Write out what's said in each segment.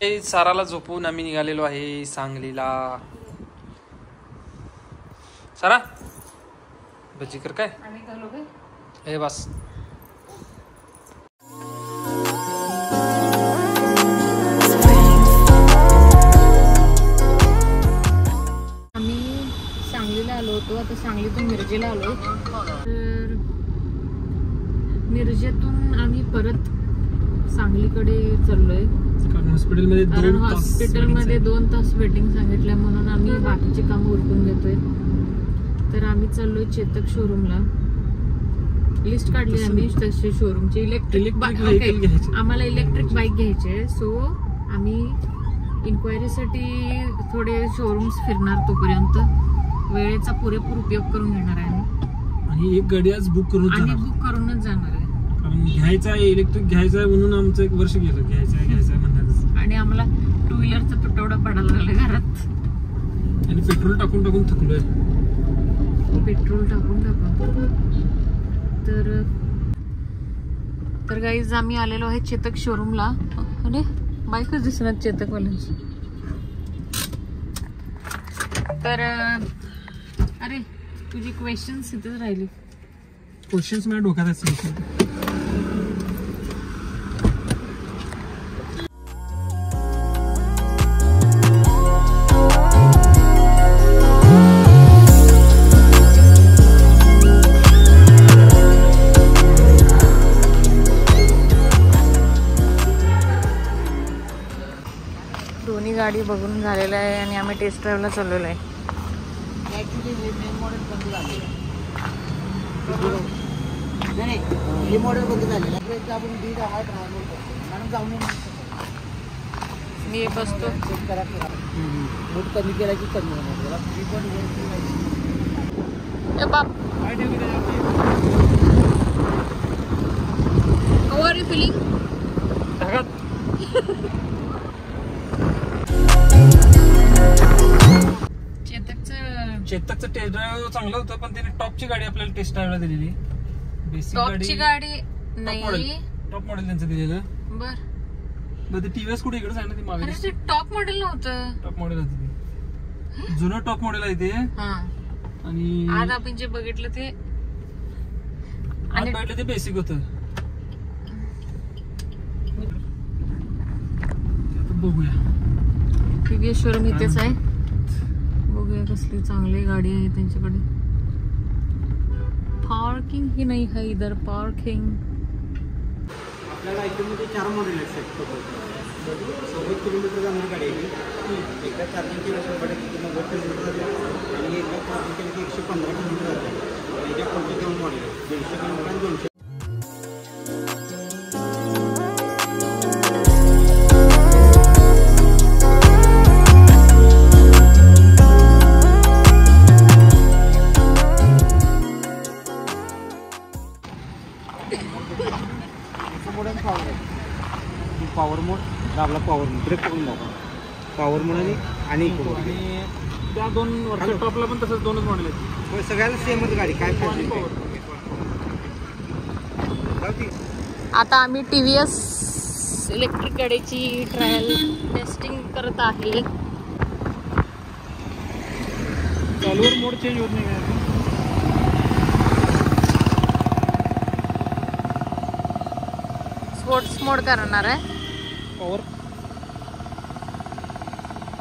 साराला झोपून आम्ही निघालेलो आहे सांगलीला. सारा भजी कर काय हे बस. आम्ही सांगलीला आलो होतो, आता सांगलीतून मिरजेला आलो. तर मिरजेतून आम्ही परत सांगलीकडे चाललोय, कारण हॉस्पिटलमध्ये 2 तास वेटिंग सांगितलं म्हणून आम्ही बाकीचे काम उरकून घेतोय. तर आम्ही चाललोय चेतक शोरूमला. लिस्ट काढली आम्ही तसे शोरूमची. इलेक्ट्रिक आम्हाला इलेक्ट्रिक बाईक घ्यायची आहे, सो आम्ही इन्क्वायरीसाठी थोडे शोरूम्स फिरणार. तोपर्यंत वेळेचा पुरेपूर उपयोग करून घेणार आहे आणि एक गाडी आज बुक करूनच जाणार आहे. कारण घ्यायचा आहे, इलेक्ट्रिक घ्यायचा आहे म्हणून आमचं 1 वर्ष गेलं घ्यायचं आहे म्हणण्यातच. आणि आम्हाला 2 व्हीलरचा तुटवडा पडायला लागला घरात. आणि पेट्रोल टाकून थकलोय. पेट्रोल टाकून तर गाईज आम्ही आलेलो आहे चेतक शोरूमला. अरे बाईकच दिसणार चेतकवाल्यांची. तर अरे तुझी क्वेश्चन्स इथेच राहिली. क्वेश्चन्स माझ्या डोक्यात असतील. दोन्ही गाडी बघून झालेला आहे आणि आम्ही टेस्ट ड्राईव्हला चाललेलो आहे. मी बसतो. कमी केला की कमी होणार. How are you feeling? चेतकचं टेस्ट ड्राईव्ह चांगलं होतं, पण त्याने टॉपची गाडी आपल्याला टेस्ट ड्राईव्हला दिलेली. बेसिक टॉपची गाडी नाही, टॉप मॉडेल त्यांचं दिलेलं. बरं ते टीव्हीएस कुठे इकडे सांगितलं ती मागे. अरे ते टॉप मॉडेल नव्हतं. टॉप मॉडेल होतं ते, जुनं टॉप मॉडेल आहे ते. आणि आज आपण जे बघितलं ते आणि ते बेसिक होतं. बघूया टीव्हीएस शोरूम इथेच आहे. बघूया कसली चांगली गाडी आहे त्यांच्याकडे. पार्किंग ही नाही है इधर. पार्किंग आपल्याला आयटममध्ये 4 मॉडेल आहेत. 90 किलोमीटर जाणारी गाडी आहे. एका चार्जिंग केलं 100% 90 किलोमीटर जाते आणि एका चार्जिंग केलं की 115 किलोमीटर जाते. याच्या कोणते 2 मॉडेल आहेत, 150 किलोमीटर आणि 200. पॉवर मोड दाबला, पॉवर मोड ब्रेक करून दाबला, पॉवर मोड आणि त्या 2 टॉपला पण तसंच 2च मॉडेल आहेत. सगळ्याला सेमच गाडी. काय आता आम्ही टीव्हीएस इलेक्ट्रिक गाडीची ट्रायल टेस्टिंग करत आहे. चालूवर मोड चेंज होत नाही. स्पोर्ट्स मोड करणार आहे. पॉवर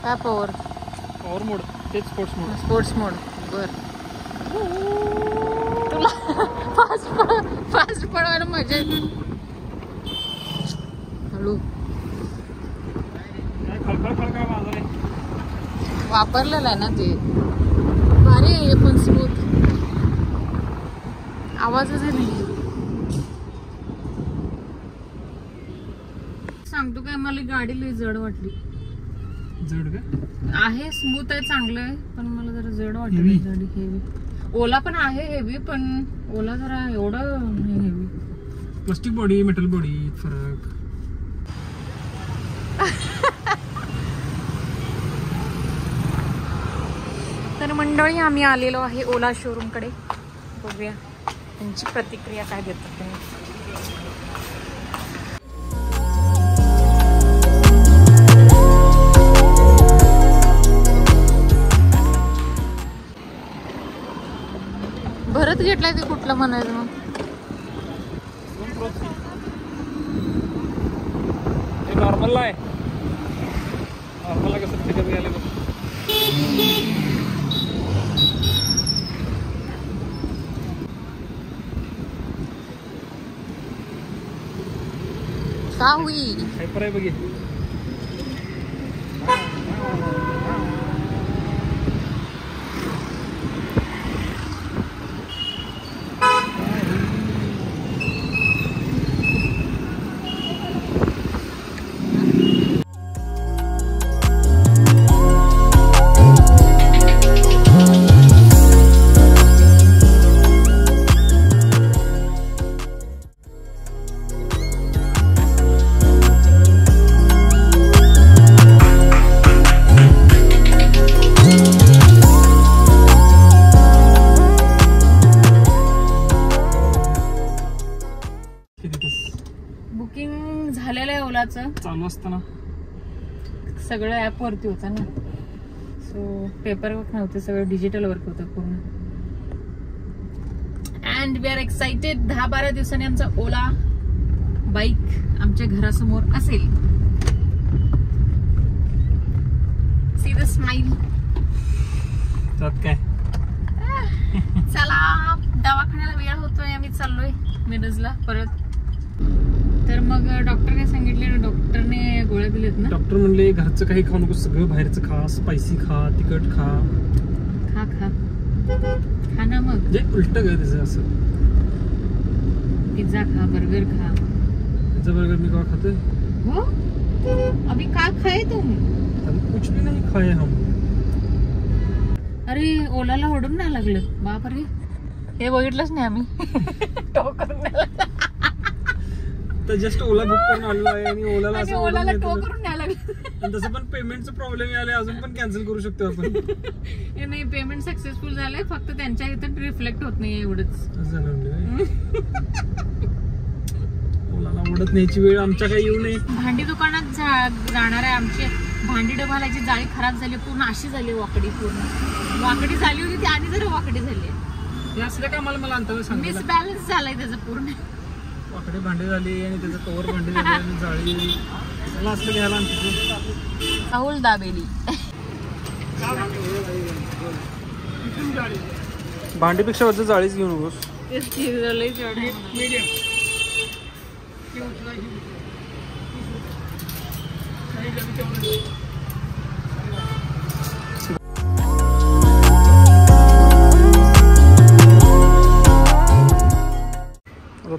काय पॉवर मोड तेच स्पोर्ट्स मोड. बर तुला फास्ट पळवायला मजा येते. हळू वापरलेलं आहे ना ते. भारी आहे पण स्मूथ. आवाजच नाही. सांगतो काय, मला गाडी लई जड वाटली. जड का आहे? स्मूथ आहे, चांगलं आहे, पण मला जरा जड वाटली गाडी. हेवी. ओला पण आहे हेवी, पण ओला जरा एवढं नाही heavy. Plastic body metal body फरक. तर मंडळी आम्ही आलेलो आहे ओला शोरूम कडे. बघूया त्यांची प्रतिक्रिया काय देतात ते. प्रोत घेतलाय ते कुठलं म्हणायचं मग? नॉर्मलला आहे. नॉर्मलला कसं फिरत गेले बघ. का हुई हायपर आहे बघे. बुकिंग झालेलं आहे ओलाचं. चालू असताना सगळं ऍप वरती होतं ना, सो पेपर वर्क नव्हते, सगळं डिजिटल वर्क होतं पूर्ण. And we R excited. 10-12 दिवसांनी आमचा ओला बाईक आमच्या घरासमोर असेल. See the smile. त्यात काय चला दवाखान्याला वेळ होतोय, आम्ही चाललोय मिरजला परत. तर मग डॉक्टरने सांगितले, डॉक्टरने गोळ्या दिलेत ना. डॉक्टर म्हणले घरचं काही खाऊ नको, सगळं बाहेरचं खा, स्पायसी खा, तिखट खा. खा खा खा ना मग. जे उलट ग त्याचं असं. पिझ्झा खा, बर्गर खा. पिझ्झा बर्गर मी केव्हा खातोय? हो अभी का खाए तुम? अभी कुछ भी नहीं खाए हम. अरे ओलाला ओढून नाही लागलं बापरे. हे बघितलंच नाही आम्ही. टो करून तर जस्ट ओला बुक करून आलेलो आहे आणि ओलाला असं ओलाला टो करून नाही लागलं. आणि तसं पण पेमेंटचं प्रॉब्लेम आले, अजून पण कॅन्सल करू शकतो आपण. हे नाही, पेमेंट सक्सेसफुल झालंय, फक्त त्यांच्या इथं रिफ्लेक्ट होत नाही एवढंच. असं झालं म्हणजे ओलाला ओढत न्यायची वेळ आमच्या काही येऊ नये. भांडी दुकानात जाणार आहे. आमची भांडी डबालाची जाळी खराब झाली, पूर्ण अशी झाली, वाकडी, पूर्ण वाकडी झाली होती ती आणि जरा वाकडी झाली. हे असलं का मला अंतर सांग. मिसबॅलन्स झालाय त्याचं पूर्ण. वाकडे भांडे झाली आणि त्याचं कवर भांडे झाले आणि जाळी. मला असलं घ्यायला राहुल दाबेली. भांडीपेक्षा वरचं जाळीच घेऊ नकोस.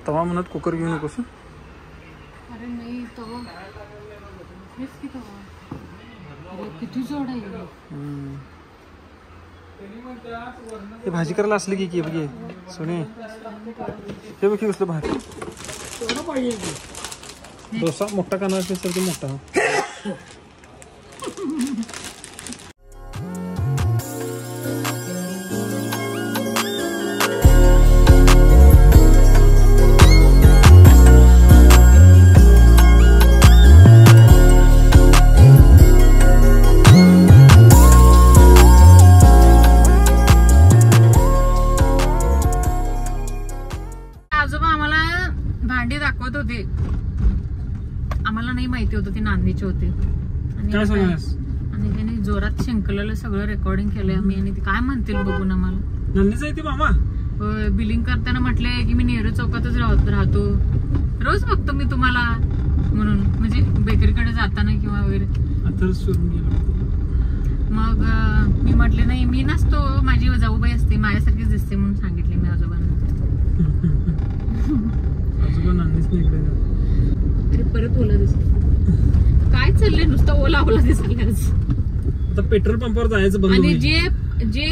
तवा म्हणत कुकर घेऊ नकोस. अरे नाही तवा, हेच की तवा. अरे किती जोड आहे. हे भाजी करायला असली की बघे सोने. हे बघ कसलं भाजी. डोसा मोठा काना असेल तर ते मोठा. आम्हाला नाही माहिती होतं ते नांदीचे होते आणि त्याने जोरात शिंकलेलं सगळं रेकॉर्डिंग केलंय आम्ही. आणि ते काय म्हणतील बघून आम्हाला. नंदीच आहे ते मामा. बिलिंग करताना म्हटलंय की मी नेहरू चौकातच राहतो, रोज बघतो मी तुम्हाला म्हणून, म्हणजे बेकरीकडे जाताना किंवा वगैरे. मग मी म्हटले नाही मी नसतो, माझी जाऊबाई असते, माझ्यासारखीच दिसते म्हणून सांगितले मी आजोबांना. अरे परत ओला दिसत. काय चाललंय, नुसतं ओला ओला दिसला. आता पेट्रोल पंपावर जायचं बंद. आणि जे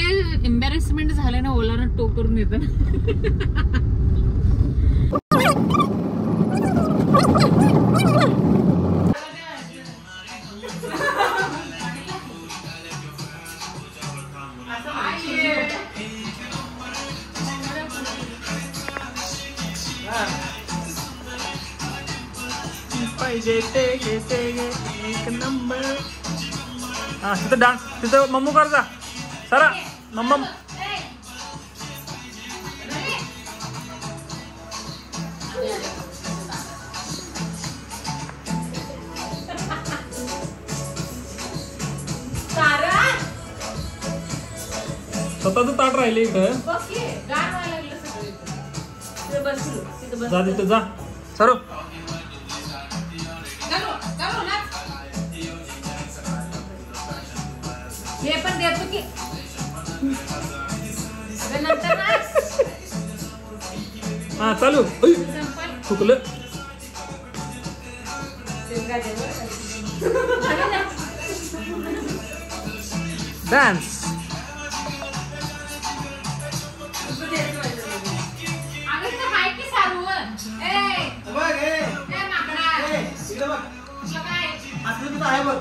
एम्बॅरेसमेंट झालंय ना ओलानं टो करून येतं ना. एक नंबर. हा तिथं डान्स, तिथं मम्मू कर जा. सरा मम्मा स्वतःच ताट राहिले इथं. बस की, गार व्हायला लागलं सगळं इथं. तिथं बस पिलू, तिथं बस. जा तिथं जा सरो. चालू, चालू ना. हे पण देतो की नंतर ना. हा चालू. चुकलं. डान्स. आहे बघ.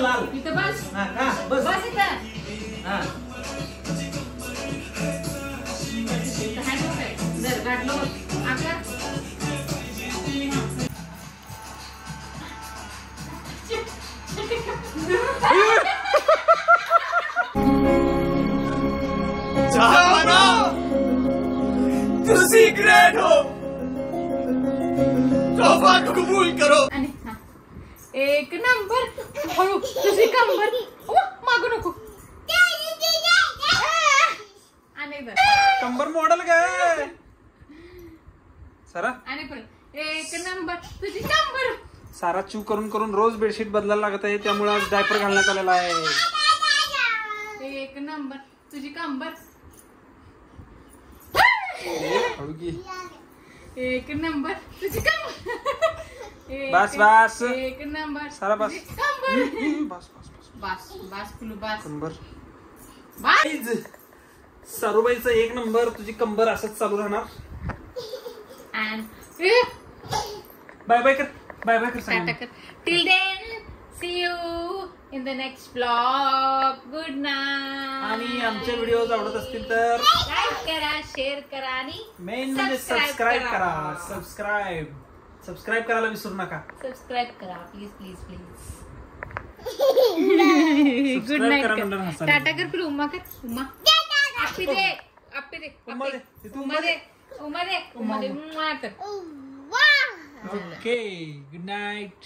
लाल इथं बस. हा का बस. बस इथं. हा जर गाठलो आता तुसी ग्रेट हो. तोफा कबूल करो. आणि हा. एक नंबर. हळू तुझी कंबर. मागू नको. आणि कंबर मॉडेल काय सारा. आणि पण एक नंबर तुझी कंबर. सारा चू करून करून रोज बेडशीट बदलायला लागत आहे, त्यामुळे आज डायपर घालण्यात आलेला आहे. एक नंबर तुझी कंबर. एक नंबर तुझी कंबर. बस बस एक नंबर सारा बस. तुझी कंबर. बस बस बस बस बस फुलू बस कंबर. बस. सारूबाईचं एक नंबर तुझी कंबर असंच चालू राहणार. बाय बाय कर. बाय बाय कर. Till then, see you in the next vlog. Good night. आणि आमचे व्हिडिओज आवडत असतील तर लाईक करा, शेअर करा आणि मेन म्हणजे सबस्क्राईब करा. सबस्क्राईब करायला विसरू नका. सबस्क्राईब करा please please please. Good Subscribe night. करा म्हणलं ना हसायला. टाटा कर. फिर उम्मा कर. उम्मा आपी दे. आपी दे. उम्मा दे. उम्मा दे. उम्मा दे. उम्मा दे. उम्मा कर. Okay good night.